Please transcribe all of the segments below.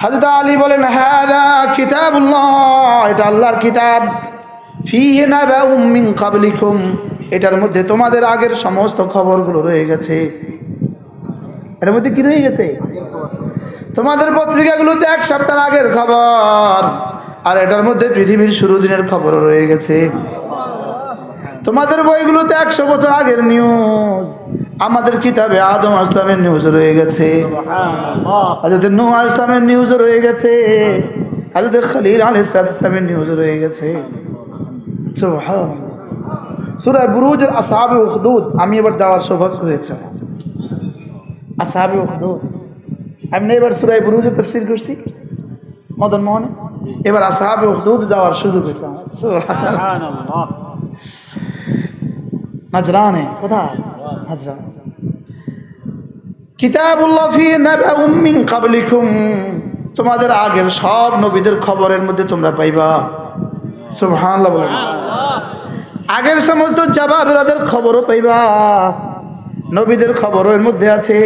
হযরত আলী বলেন হাযা কিতাবুল্লাহ, এটা আল্লাহর কিতাব। ফীহি নাবাউম মিন ক্বাবলিকুম, এটার মধ্যে তোমাদের আগের সমস্ত খবরগুলো রয়ে গেছে। এর মধ্যে কি রয়ে গেছে? তোমাদের পত্রিকাগুলোতে এক সপ্তাহ আগের খবর, আর এটার মধ্যে পৃথিবীর শুরু দিনের খবর রয়ে গেছে। তোমাদের বইগুলোতে 100 বছর আগের নিউজ, আমাদের কিতাবে আদম আলাইহিস সালামের নিউজ রয়ে গেছে, হযরত নূহ আলাইহিস সালামের নিউজ রয়ে গেছে, হযরত খলিল আলাইহিস সালামের নিউজ রয়ে গেছে। সুবহানাল্লাহ। সূরা বুরুজের আসহাবে উখদুদ আমি এবার যাওয়ার সৌভাগ্য হয়েছে। আসহাবে উখদুদ আমি এবার সূরা বুরুজের তাফসীর করছি মদন মোহনে, এবার আসহাবে উখদুদ যাওয়ার সুযোগ হয়েছে আমার। সুবহানাল্লাহ। নাজরানে কোথায়? নাজরান। কিতাবুল্লাহ ফী নাবাউম মিন ক্বাবলিকুম, তোমাদের আগের সব নবীদের খবরের মধ্যে তোমরা পাইবা। সুবহানাল্লাহ বলেন। আগের সমস্ত জাবাবিরাদের খবরও পাইবা, নবীদের খবরও এর মধ্যে আছে,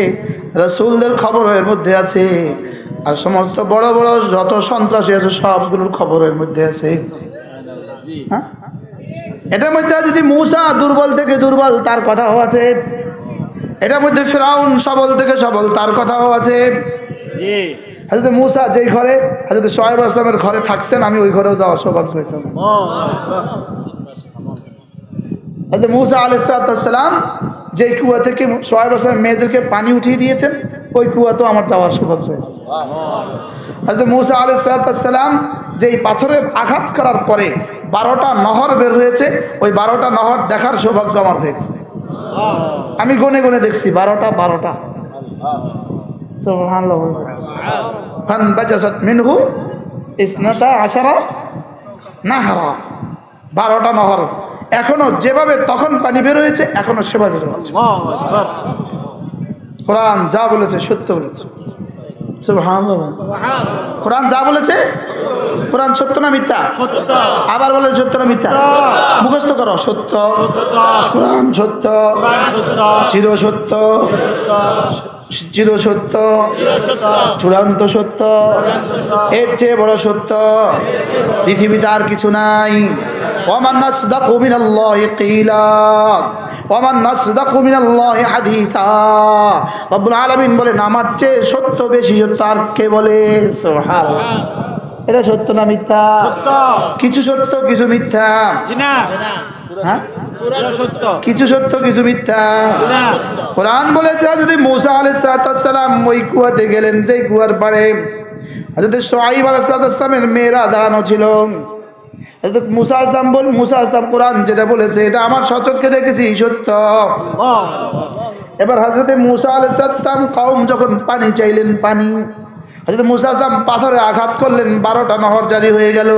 রাসূলদের খবরও এর মধ্যে আছে, আর সমস্ত বড় বড় যত সন্ত্রাসী আছে সবগুলোর খবর এর মধ্যে আছে। হ্যাঁ, এটার মধ্যে যদি মূসা দুর্বল থেকে দুর্বল তার কথাও আছে, এটার মধ্যে ফিরাউন সবল থেকে সবল তার কথাও আছে। জি, হযরত মূসা যেই ঘরে হযরত শুআয়ব আলাইহিস সালামের ঘরে থাকছেন, আমি ওই ঘরেও যাওয়ার সৌভাগ্য হয়েছে। হযরত মূসা আলাইহিস সালাম যেই কুয়া থেকে শুআয়ব আলাইহিস সালামের মেয়েদেরকে পানি উঠিয়ে দিয়েছেন, ওই কুয়াতেও আমার যাওয়ার সৌভাগ্য হয়েছে। হযরত মূসা আলাইহিস সালাম যেই পাথরে আঘাত করার পরে 12টা নহর বের হয়েছে, ওই 12টা নহর দেখার সৌভাগ্য আমার হয়েছে। আমি গনে গনে দেখছি 12টা। সুবহানাল্লাহ। ফানবাজাসাত মিনহু ইসনাতা আশারা নাহরা, 12টা নহর এখনো যেভাবে তখন পানি বের হয়েছে এখনো সেভাবে বের হচ্ছে। কোরআন যা বলেছে সত্য বলেছে। সুবহানাল্লাহ। কোরআন যা বলেছে, কোরআন সত্য না মিথ্যা? সত্য। আবার বলেন সত্য না মিথ্যা? মুখস্থ করো, সত্য। কোরআন সত্য, চির সত্য, চির সত্য, চূড়ান্ত সত্য, এর চেয়ে বড় সত্য পৃথিবীতে আর কিছু নাই। ওয়ামান নাসদাকু মিনাল্লাহি কিলা ওয়ামান নাসদাকু মিনাল্লাহি হাদিসা। রব্বুল আলামিন বলেন আমার চেয়ে সত্য বেশি সত্য আর কে বলে? সুবহানাল্লাহ। এটা সত্য না মিথ্যা? সত্য। কিছু সত্য কিছু মিথ্যা। জি না, হ্যাঁ পুরো সত্য। কিছু সত্য কিছু মিথ্যা। না, কোরআন বলেছে যদি মূসা আলাইহিস সালাম ওই কুয়াতে গেলেন, যেই কুয়ার পাড়ে হযরত শুআয়ব আলাইহিস সালামের মেয়েরা দাঁড়ানো ছিল, হযরত মূসা আসলাম কোরআন যেটা বলেছে এটা আমার সচক্ষে দেখেছি সত্য। এবার হযরত মূসা আলাইহিস সালাম কওম যখন পানি চাইলেন, পানি হযরত মূসা আসলাম পাথরে আঘাত করলেন, 12টা নহর জারি হয়ে গেল।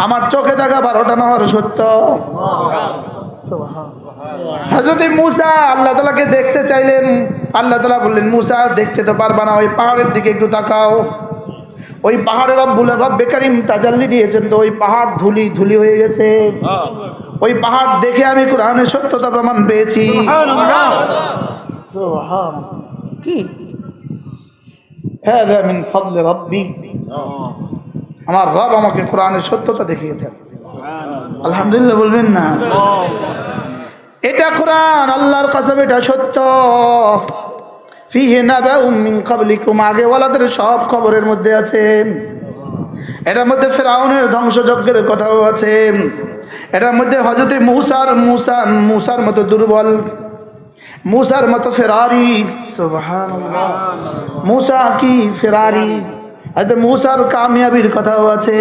আমার চোখে দেখা 12টা নহর সত্য। হযরত মূসা আল্লাহ তাআলাকে দেখতে চাইলেন, আল্লাহ তাআলা বললেন মূসা দেখতে তো পারবা না, ওই পাহাড়ের দিকে একটু তাকাও। ওই পাহাড়ে রব্বে কারীম তাজাল্লি দিয়েছেন, তো ওই পাহাড় ধুলি ধুলি হয়ে গেছে। ওই পাহাড় দেখে আমি কোরআনের সত্যতা প্রমাণ পেয়েছি। কি হাযা মিন ফাদলি রাব্বি, আমার রব আমাকে কোরআনের সত্যতা দেখিয়েছেন। আলহামদুলিল্লাহ বলবেন না? এটা কোরআন, আল্লাহর কসম এটা সত্য। ফীহি নাবাউম মিন ক্বাবলিকুম, আগে ওয়ালাদের সব খবরের মধ্যে আছে। এটার মধ্যে ফিরাউনের ধ্বংসযজ্ঞের কথাও আছে। এটার মধ্যে হযরত মূসার মতো দুর্বল, মূসার মতো ফেরারি। সুবহানাল্লাহ। মূসা কি ফেরারি, হযরত মূসার কামিয়াবির কথাও আছে।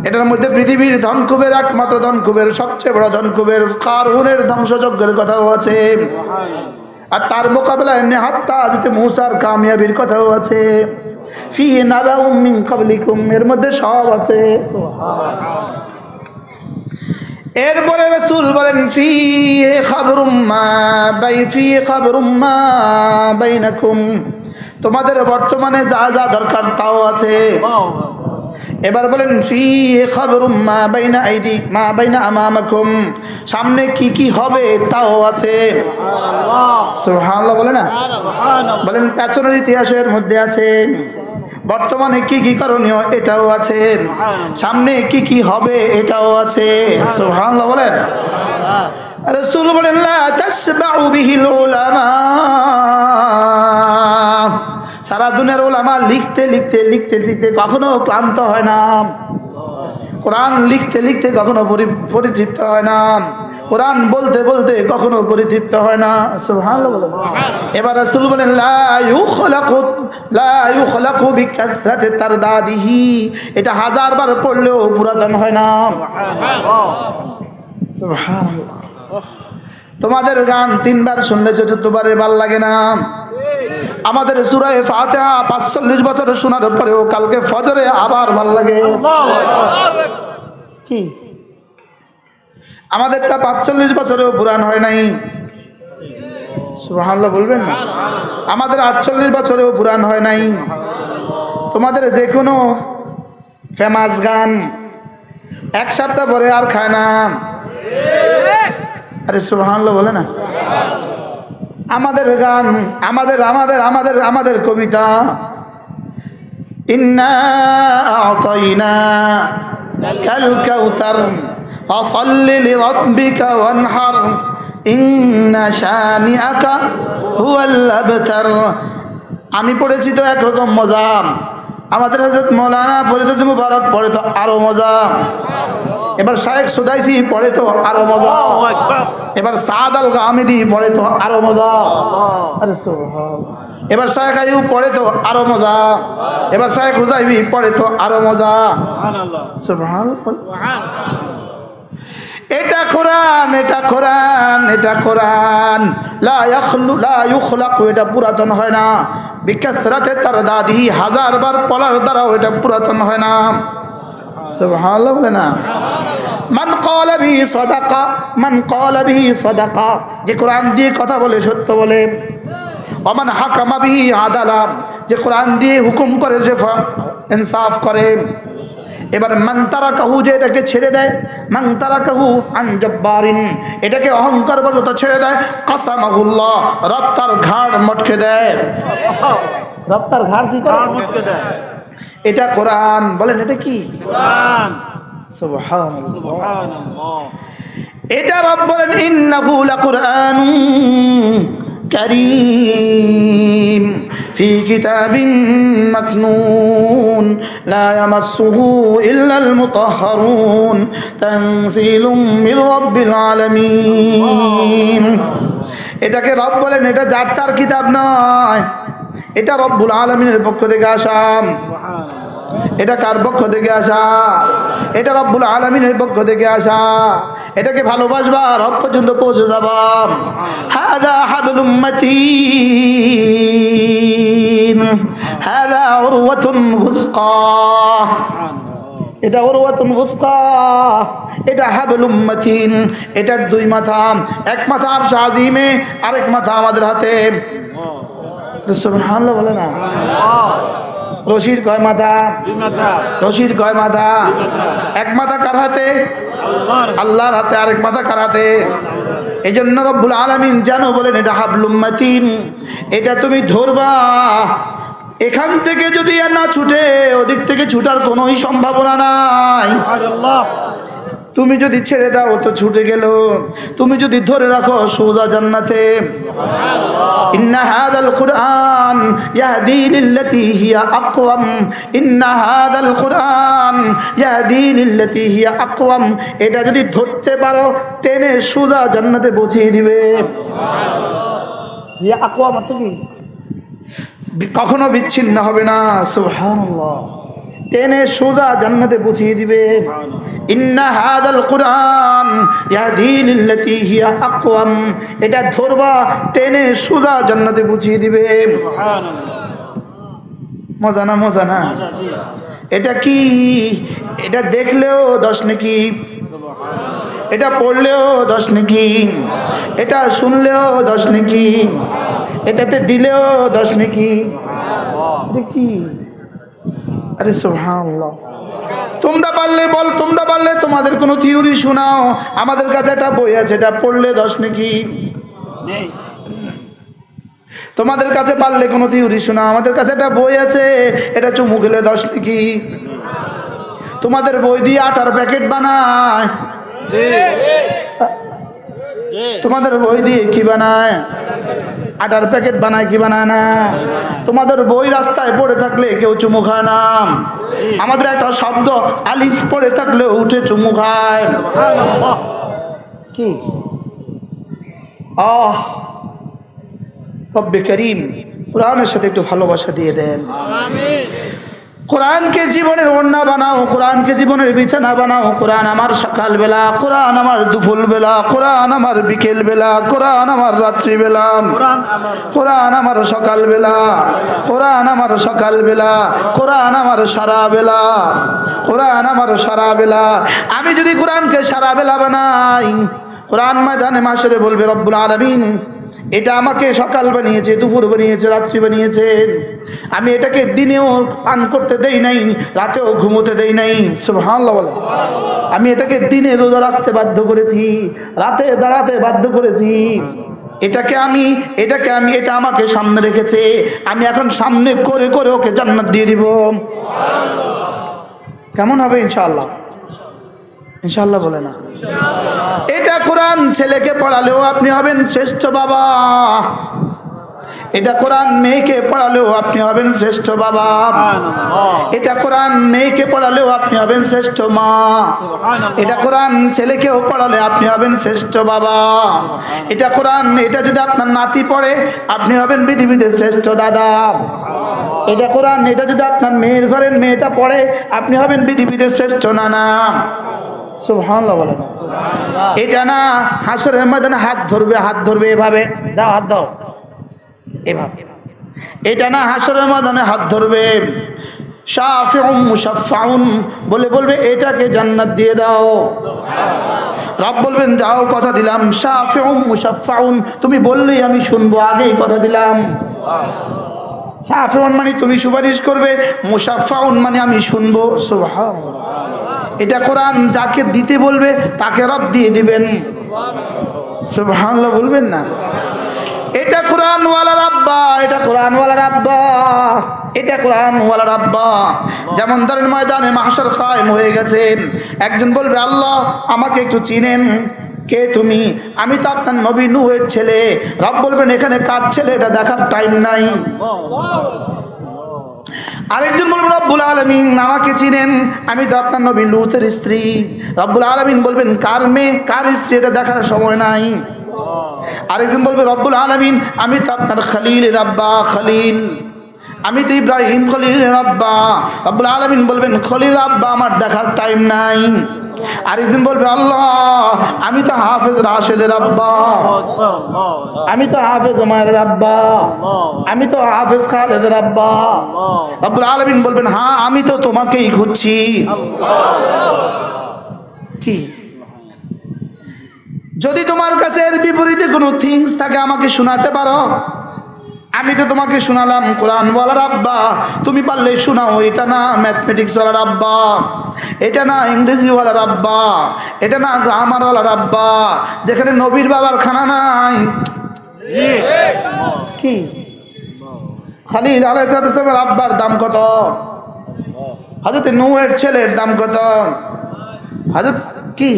এটার মধ্যে পৃথিবীর ধনকুবের একমাত্র ধনকুবের, সবচেয়ে বড় ধনকুবের কারুনের ধ্বংসযজ্ঞের কথাও আছে। আর তার মোকাবেলায় নেহাত্তা হযরত মূসার কামিয়াবির কথাও আছে। ফীহি নাবাউম মিন ক্বাবলিকুম, এর মধ্যে সব আছে। এরপরে রাসূল বলেন ফীহি খাবরুম মা বাইনাকুম, তোমাদের বর্তমানে যা যা দরকার তাও আছে। এবার বলেন ফীহি খাবরুম মা বাইনা আইদিক মা বাইনা আমামাকুম, সামনে কি কি হবে তাও আছে। সুবহানাল্লাহ বলে না? বলেন পেছনের ইতিহাসের মধ্যে আছে। বর্তমানে কি কি করণীয় এটাও আছে, সামনে কি কি হবে এটাও আছে। সুবহানাল্লাহ বলেন। রাসূল বলেন লা তাসবাউ বিহিল উলামা, সারা দুনিয়ার উলামা লিখতে লিখতে লিখতে লিখতে কখনো ক্লান্ত হয় না, কোরআন লিখতে লিখতে কখনো পরিতৃপ্ত হয় না, কোরআন বলতে বলতে কখনো পরিতৃপ্ত হয় না। সুবহানাল্লাহ। এবার রাসূল বলেন লা ইউখলাকু বিকাসরাতি তারদাদিহি, এটা হাজারবার পড়লেও পুরাতন হয় না। সুবহানাল্লাহ। তোমাদের গান 3 বার শুনলে 4 বারে ভাল লাগে না। আমাদের সূরা ফাতিহা 45 বছর শোনার পরেও কালকে ফজরে আবার ভাল লাগে। কি আমাদেরটা 45 বছরেও পুরান হয় নাই? সুবহানাল্লাহ বলবেন না? আমাদের 48 বছরেও পুরান হয় নাই। তোমাদের যে কোনো ফেমাস গান 1 সপ্তাহ পরে আর খায় না। আরে সুবহানাল্লাহ বলে না? আমাদের গান, আমাদের কবিতা, ইন্না আ'তাইনা কাল কাউসার ফাসাল্লি লিরাব্বিকা ওয়ানহার ইন্না শানিআকা হুয়াল আবতার। আমি পড়েছি তো একরকম মজা, আমাদের হযরত মাওলানা ফরিদ মুবারক পড়ে তো আরো মজা, এবার শায়েখ সুদাইসি পড়ে তো আরো মজা, এবার সাদ আল গামিদি পড়ে তো আরো মজা। আরে সুবহানাল্লাহ। এবার শায়েখ আইয়ুব পড়ে তো আরো মজা, এবার শায়েখ হুজাইবি পড়ে তো আরো মজা। সুবহানাল্লাহ সুবহানাল্লাহ। এটা কোরআন, এটা কোরআন, এটা কোরআন। লা ইউখলাকু, এটা পুরাতন হয় না। বিকাসরাতে তারদাদিহি, হাজারবার পড়ার দ্বারাও এটা পুরাতন হয় না। সুবহানাল্লাহ বলে না? মান ক্বালা বিহি সাদাকা, মান ক্বালা বিহি সাদাকা, যে কোরআন দিয়ে কথা বলে সত্য বলে। ওয়া মান হাকামা বিহি আদালা, যে কোরআন দিয়ে হুকুম করে যে ইনসাফ করে। এবার মান তারাকাহু, যে এটাকে ছেড়ে দেয়, মান তারাকাহু আন জব্বারিন, এটাকে অহংকার বশত ছেড়ে দেয়, কাসামাহুল্লাহ, রব তার ঘাড় মটকে দেয়। রব তার ঘাড় কি করে? মটকে দেয়। এটা কোরআন। বলেন এটা কি? কোরআন। সুবহানাল্লাহ সুবহানাল্লাহ। এটা রব বলেন ইন্নাহু লাকুরআনুন কারীম ফি কিতাবিন মাকনুন লা ইয়ামাসসুহু ইল্লাল মুতাহহারুন তানজিলুম মির রাব্বিল আলামিন। এটাকে রব বলেন, এটা যার তার কিতাব নয়, এটা রব্বুল আলামিনের পক্ষ থেকে আসা। এটা কার পক্ষ থেকে আসা? এটা রব্বুল আলামিনের পক্ষ থেকে আসা। এটাকে ভালোবাসবা, রব পর্যন্ত পৌঁছে যাবা। হাযা হাবলুম মাতিন, হাযা উরওয়াতুন ওয়াসকা, এটা উরওয়াতুন ওয়াসকা, এটা হাবলুম মাতিন। এটার 2 মাথা, এক মাথা আরশ আজিমে, আরেক মাথা আমাদের হাতে। সুবহানাল্লাহ বলে না? রশির কয় মাথা? 2 মাথা। রশির কয় মাথা? 1 মাথা কার হাতে? আল্লাহর হাতে। আরেক মাথা কার হাতে? এই জন্য রব্বুল আলামিন জানো বলেন এটা হাবলুম মাতিন, এটা তুমি ধরবা। এখান থেকে যদি আর না ছুটে, ওদিক থেকে ছুটার কোনোই সম্ভাবনা নাই। তুমি যদি ছেড়ে দাও তো ছুটে গেল, তুমি যদি ধরে রাখো সোজা জান্নাতে। ইন্না হাযাল কুরআন ইয়াহদি লিল্লাতী হিয়া আকওয়াম, ইন্না হাযাল কুরআন ইয়াহদি লিল্লাতী হিয়া আকওয়াম। এটা যদি ধরতে পারো টেনে সোজা জান্নাতে পৌঁছিয়ে দিবে। হিয়া আকওয়াম অর্থ কি? কখনো বিচ্ছিন্ন হবে না। সুবহানাল্লাহ। টেনে সোজা জান্নাতে পৌঁছিয়ে দিবে। ইন্না হাযাল কুরআন ইয়াহদি লিল্লাতী হিয়া আকওয়াম, এটা ধরবা টেনে সোজা জান্নাতে পৌঁছিয়ে দিবে। সুবহানাল্লাহ। মজা না? মজা না? এটা কি? এটা দেখলেও 10 নেকি, এটা পড়লেও 10 নেকি, এটা শুনলেও 10 নেকি, এটাতে দিলেও 10 নেকি। এটা কি? আরে সুবহানাল্লাহ। তোমরা পারলে বল, তোমরা পারলে তোমাদের কোনো থিওরি শোনাও। আমাদের কাছে একটা বই আছে, এটা পড়লে 10 নেকি। তোমাদের কাছে পারলে কোনো থিওরি শোনা, আমাদের কাছে একটা বই আছে, এটা চুমু খেলে 10 নাকি। তোমাদের বই দিয়ে আটার প্যাকেট বানায়, তোমাদের বই দিয়ে কি বানায়? আটার প্যাকেট বানায়, কি বানায় না? তোমাদের বই রাস্তায় পড়ে থাকলে কেউ চুমু খায় না। আমাদের একটা শব্দ আলিফ পড়ে থাকলে উঠে চুমু খায়। কি রব্বে করিম কোরআনের সাথে একটু ভালোবাসা দিয়ে দেন। কোরআনকে জীবনের ওড়না বানাও, কোরআনকে জীবনের বিছানা বানাও। কোরআন আমার সকালবেলা, কোরআন আমার দুপুরবেলা, কোরআন আমার বিকেলবেলা, কোরআন আমার রাত্রিবেলা, কোরআন আমার সকালবেলা, কোরআন আমার সকালবেলা, কোরআন আমার সারা বেলা, কোরআন আমার সারা বেলা। আমি যদি কোরআনকে সারা বেলা বানাই, কোরআন ময়দানে মাশরে বলবে রব্বুল আলামিন এটা আমাকে সকাল বানিয়েছে, দুপুর বানিয়েছে, রাত্রি বানিয়েছেন। আমি এটাকে দিনেও পান করতে দেই নাই, রাতেও ঘুমোতে দেই নাই। সুবহানাল্লাহ বলে। আমি এটাকে দিনে রোজা রাখতে বাধ্য করেছি, রাতে দাঁড়াতে বাধ্য করেছি। এটা আমাকে সামনে রেখেছে। আমি এখন সামনে করে করে ওকে জান্নাত দিয়ে দিব। কেমন হবে ইনশাআল্লাহ? ইনশাআল্লাহ বলে না। এটা কোরআন ছেলেকে পড়ালেও আপনি হবেন শ্রেষ্ঠ বাবা, এটা কোরআন মেয়েকে পড়ালেও আপনি হবেন শ্রেষ্ঠ বাবা, এটা কোরআন মেয়েকে পড়ালেও আপনি হবেন শ্রেষ্ঠ মা, এটা কোরআন ছেলেকেও পড়ালে আপনি হবেন শ্রেষ্ঠ বাবা, এটা কোরআন এটা যদি আপনার নাতি পড়ে আপনি হবেন পৃথিবীতে শ্রেষ্ঠ দাদা, এটা কোরআন এটা যদি আপনার মেয়ের ঘরের মেয়েটা পড়ে আপনি হবেন পৃথিবীতে শ্রেষ্ঠ নানা। সুবহানাল্লাহ বলেন। এটা না হাসরের ময়দানে হাত ধরবে এভাবে, দাও হাত দাও এভাবে। এটা না হাসরের ময়দানে হাত ধরবে, শাফিউম মুশাফফাউন বলবে এটাকে জান্নাত দিয়ে দাও। রব বলবেন যাও কথা দিলাম, শাফিউম মুশাফফাউন তুমি বললেই আমি শুনবো, আগেই কথা দিলাম। শাফিউন মানে তুমি সুপারিশ করবে, মুশাফফাউন মানে আমি শুনবো। সুবহানাল্লাহ। এটা কোরআন যাকে দিতে বলবে তাকে রব দিয়ে দিবেন। সুবহানাল্লাহ বলবেন না? এটা কোরআন ওয়ালার আব্বা, এটা কোরআন ওয়ালার আব্বা, এটা কোরআন ওয়ালার আব্বা। যেমন ধরেন ময়দানে মাহশর কায়েম হয়ে গেছে, একজন বলবে আল্লাহ আমাকে একটু চিনেন, কে তুমি? আমি তো আপনার নবী নূহের ছেলে। রব বলবেন এখানে কার ছেলে এটা দেখার টাইম নাই। আরেকজন বলবেন রব্বুল আলামিন আমাকে চিনেন, আমি তো আপনার নবী লূতের স্ত্রী। রব্বুল আলামিন বলবেন কার মেয়ে কার স্ত্রী এটা দেখার সময় নাই। আরেকজন বলবে রব্বুল আলামিন আমি তো আপনার খলিলের আব্বা, খলিল, আমি তো ইব্রাহিম খলিলের আব্বা। রব্বুল আলামিন বলবেন খলিল আব্বা আমার দেখার টাইম নাই। আরেকজন বলবে আল্লাহ আমি তো হাফেজ রাশেদের আব্বা, আমি তো হাফেজ ওমরের আব্বা, আমি তো হাফেজ খালেদের আব্বা। রব্বুল আলামিন বলবেন হ্যাঁ আমি তো তোমাকেই খুঁজছি। কি যদি তোমার কাছে এর বিপরীতে কোনো থিংস থাকে আমাকে শোনাতে পারো। আমি তো তোমাকে শোনালাম কোরআন ওয়ালার আব্বা, তুমি পারলে শোনাও এটা না ম্যাথমেটিক্স ওয়ালার আব্বা, এটা না ইংরেজি ওয়ালার আব্বা, এটা না গ্রামার ওয়ালার আব্বা, যেখানে নবীর বাবার খানা নাই। কি খালিল আলাইহিস সালামের আব্বার দাম কত? হযরত নূহের ছেলের দাম কত? হযরত কি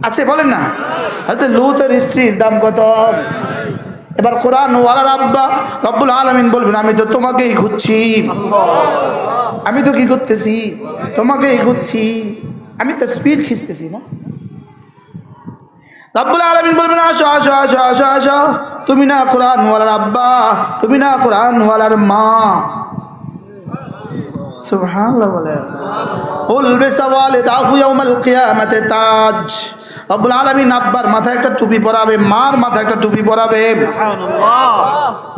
আছে বলেন না? হযরত লূতের স্ত্রীর দাম কত? এবার কোরআন ওয়ালার আব্বা রব্বুল আলামিন বলবেন আমি তো তোমাকেই খুঁজছি। আমি তো কি করতেছি? তোমাকেই খুঁজছি। আমি তো স্পিড খিঁচতেছি না। রব্বুল আলামিন বলবেন আসো আসো আসো আসো আসো, তুমি না কোরআন ওয়ালার আব্বা, তুমি না কোরআন ওয়ালার মা। সুবহানাল্লাহ বলে উলবিসা ওয়ালিদাহু ইয়াউমাল কিয়ামাতি তাজ। রব্বুল আলামিন আব্বার মাথায় একটা টুপি পরাবে, মার মাথায় একটা টুপি পরাবে। সুবহানাল্লাহ।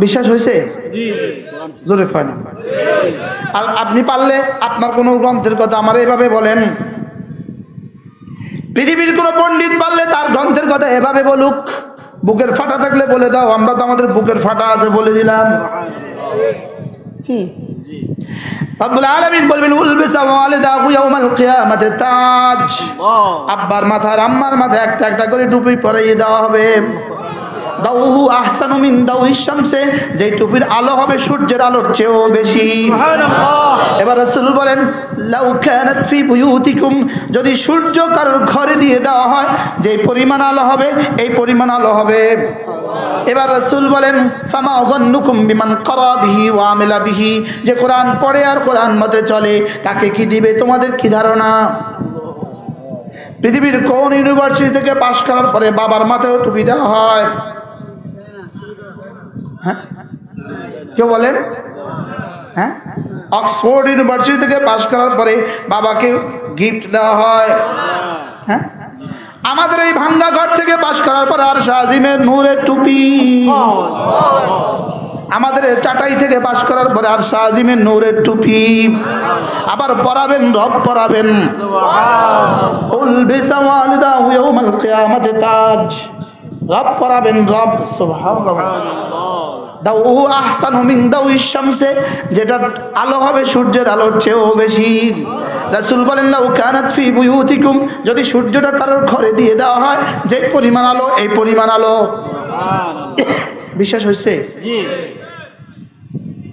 বিশ্বাস হয়েছে? জি জোরে কয় না। আর আপনি পারলে আপনার কোন গ্রন্থের কথা আমার এভাবে বলেন। পৃথিবীর কোন পণ্ডিত পারলে তার গ্রন্থের কথা এভাবে বলুক। বুকের ফাটা থাকলে বলে দাও, আমরা তো আমাদের বুকের ফাটা আছে বলে দিলাম। কি রব্বুল আলামিন বলবেন উলবিসা ওয়ালিদাহু ইয়াউমাল কিয়ামাতি তাজ। আব্বার মাথায় আম্মার মাথায় একটা একটা করে টুপি পরিয়ে দেওয়া হবে। দাউহু আহসানু মিন দাউহিশ শামসে, যে টুপির আলো হবে সূর্যের আলোর চেয়েও বেশি। এবার রাসূল বলেন লাউ কানাত ফি বুয়ুতিকুম, যদি সূর্য কারোর ঘরে দিয়ে দেওয়া হয় যে পরিমাণ আলো হবে এই পরিমাণ আলো হবে। এবার রাসূল বলেন ফামা যান্নুকুম বিমান ক্বারা বিহি ওয়া আমিলা বিহি, যে কোরআন পড়ে আর কোরআন মতে চলে তাকে কি দিবে তোমাদের কি ধারণা? পৃথিবীর কোন ইউনিভার্সিটি থেকে পাশ করার পরে বাবার মাথায় টুপি দেওয়া হয়? হ্যাঁ কেউ বলেন? হ্যাঁ, অক্সফোর্ড ইউনিভার্সিটি থেকে পাশ করার পরে বাবাকে গিফট দেওয়া হয়। হ্যাঁ, আমাদের এই ভাঙ্গা ঘর থেকে পাশ করার পরে আর শাহজিমের নূরের টুপি, আমাদের চাটাই থেকে পাশ করার পরে আর শাহজিমের নূরের টুপি, আবার পরাবেন রব পরাবেন উলবিসা ওয়ালিদাহু ইয়াউমাল কিয়ামাতি তাজ, রব পরাবেন রব। সুবহানাল্লাহ। দাউহু আহসানু মিন দাউহিশ শামসে, যেটা আলো হবে সূর্যের আলোর চেয়েও বেশি। রাসূল বলেন লাউ কানাত ফি বুয়ুতিকুম, যদি সূর্যটা কারোর ঘরে দিয়ে দেওয়া হয় যে পরিমাণ আলো এই পরিমাণ আলো। বিশ্বাস হয়েছে? জি।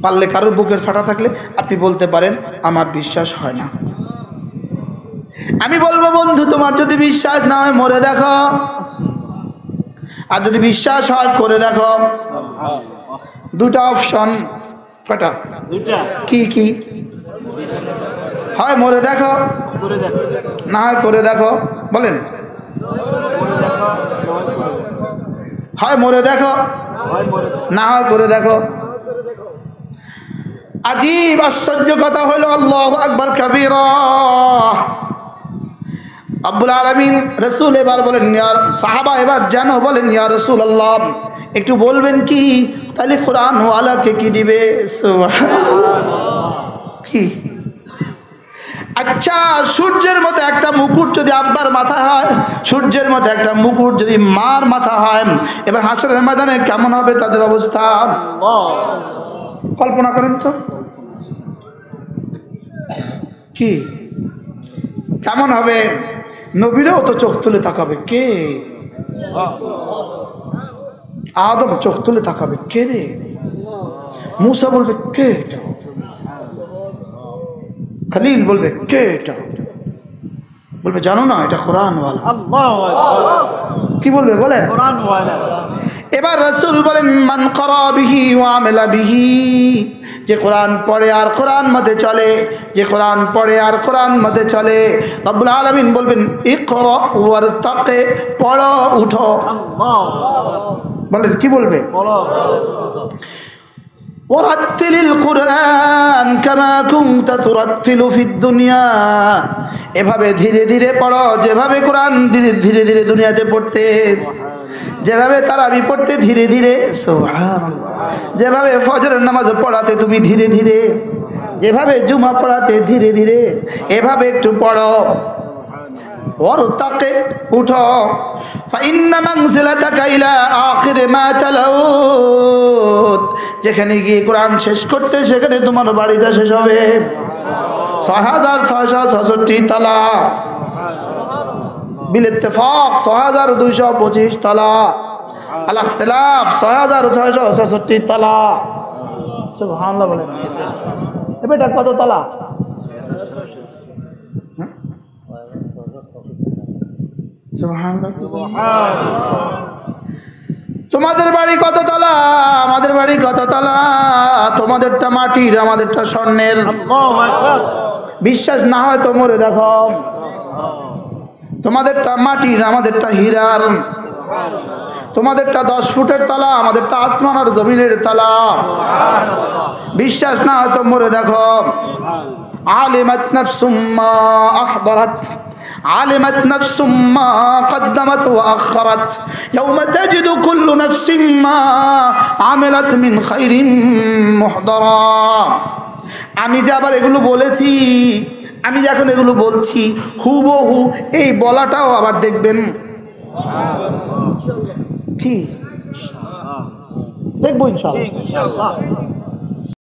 পারলে কারোর বুকের ফাটা থাকলে আপনি বলতে পারেন আমার বিশ্বাস হয় না। আমি বলবো বন্ধু তোমার যদি বিশ্বাস না হয় মরে দেখো, আর যদি বিশ্বাস হয় করে দেখো। দুটা অপশন। কটা? দুটা। কি কি? হয় মরে দেখো, না হয় করে দেখো। বলেন। হয় মরে দেখো, না হয় করে দেখো। আজীব আশ্চর্য কথা হলো, আল্লাহু আকবার কাবীরা। রব্বুল আলামিন রাসূল এবার বলেন, সাহাবা এবার যেন বলেন ইয়া রাসূলুল্লাহ একটু বলবেন কি তাহলে কোরআন ওয়ালাকে কি দিবে? কি? আচ্ছা, সূর্যের মতো একটা মুকুট যদি আব্বার মাথায় হয়, সূর্যের মতো একটা মুকুট যদি মার মাথা হয়, এবার হাসরের ময়দানে কেমন হবে তাদের অবস্থা? কল্পনা করেন তো কি কেমন হবে? নবীরাও তো চোখ তুলে তাকাবে, কে? আদম চোখ তুলে তাকাবে, কে রে? মুসা বলবে কে এটা? খলিল বলবে কে এটা? বলবে জানো না এটা কোরআন ওয়ালা। কি বলবে বলেন? কোরআন ওয়ালা। এবার রাসূল বলেন মান ক্বারা বিহি ওয়া আমিলা বিহি, যে কোরআন পড়ে আর কোরআন মতে চলে, যে কোরআন পড়ে আর কোরআন মতে চলে। রব্বুল আলামিন বলবেন ইকরা ওয়ারতাকি, পড়ো উঠো। বলেন কি বলবে? ওয়ারাত্তিলিল কুরআন কামা কুনতা তুরাত্তিলু ফিদ দুনিয়া, এভাবে ধীরে ধীরে পড়ো যেভাবে কোরআন ধীরে ধীরে দুনিয়াতে পড়তে, যেভাবে তারাবি পড়তে ধীরে ধীরে, সুবহানাল্লাহ, যেভাবে ফজরের নামাজ পড়াতে তুমি ধীরে ধীরে, যেভাবে জুমা পড়াতে ধীরে ধীরে, এভাবে একটু পড়ো। ওয়ারতাকি, উঠো। ফাইন্না মানজিলাতাকা ইলা আখির মা তালাউত, যেখানে গিয়ে কোরআন শেষ করতে সেখানে তোমার বাড়িটা শেষ হবে। 6666 তালা, বিল ইত্তেফাক 6225 তালা, আল ইখতিলাফ 6666 তালা। সুবহানাল্লাহ বলেন। এটা কত তালা? তোমাদের বাড়ি কত তলা? আমাদের বাড়ি কত তলা? তোমাদেরটা মাটির, আমাদেরটা স্বর্ণের। বিশ্বাস না হয় তো মরে দেখো। তোমাদেরটা মাটির, আমাদেরটা হীরার। তোমাদেরটা 10 ফুটের তলা, আমাদেরটা আসমান আর জমিনের তলা। বিশ্বাস না হয় তো মরে দেখো। আলিমাত নাফসুম মা আহদারাত, علمت نفس ما قدمت وأخرت يوم تجد كل نفس ما عملت من خير محضرا। আমি যে আবার এগুলো বলেছি, আমি যে এখন এগুলো বলছি হুবহু এই বলাটাও আবার দেখবেন। কি দেখবো ইনশাআল্লাহ।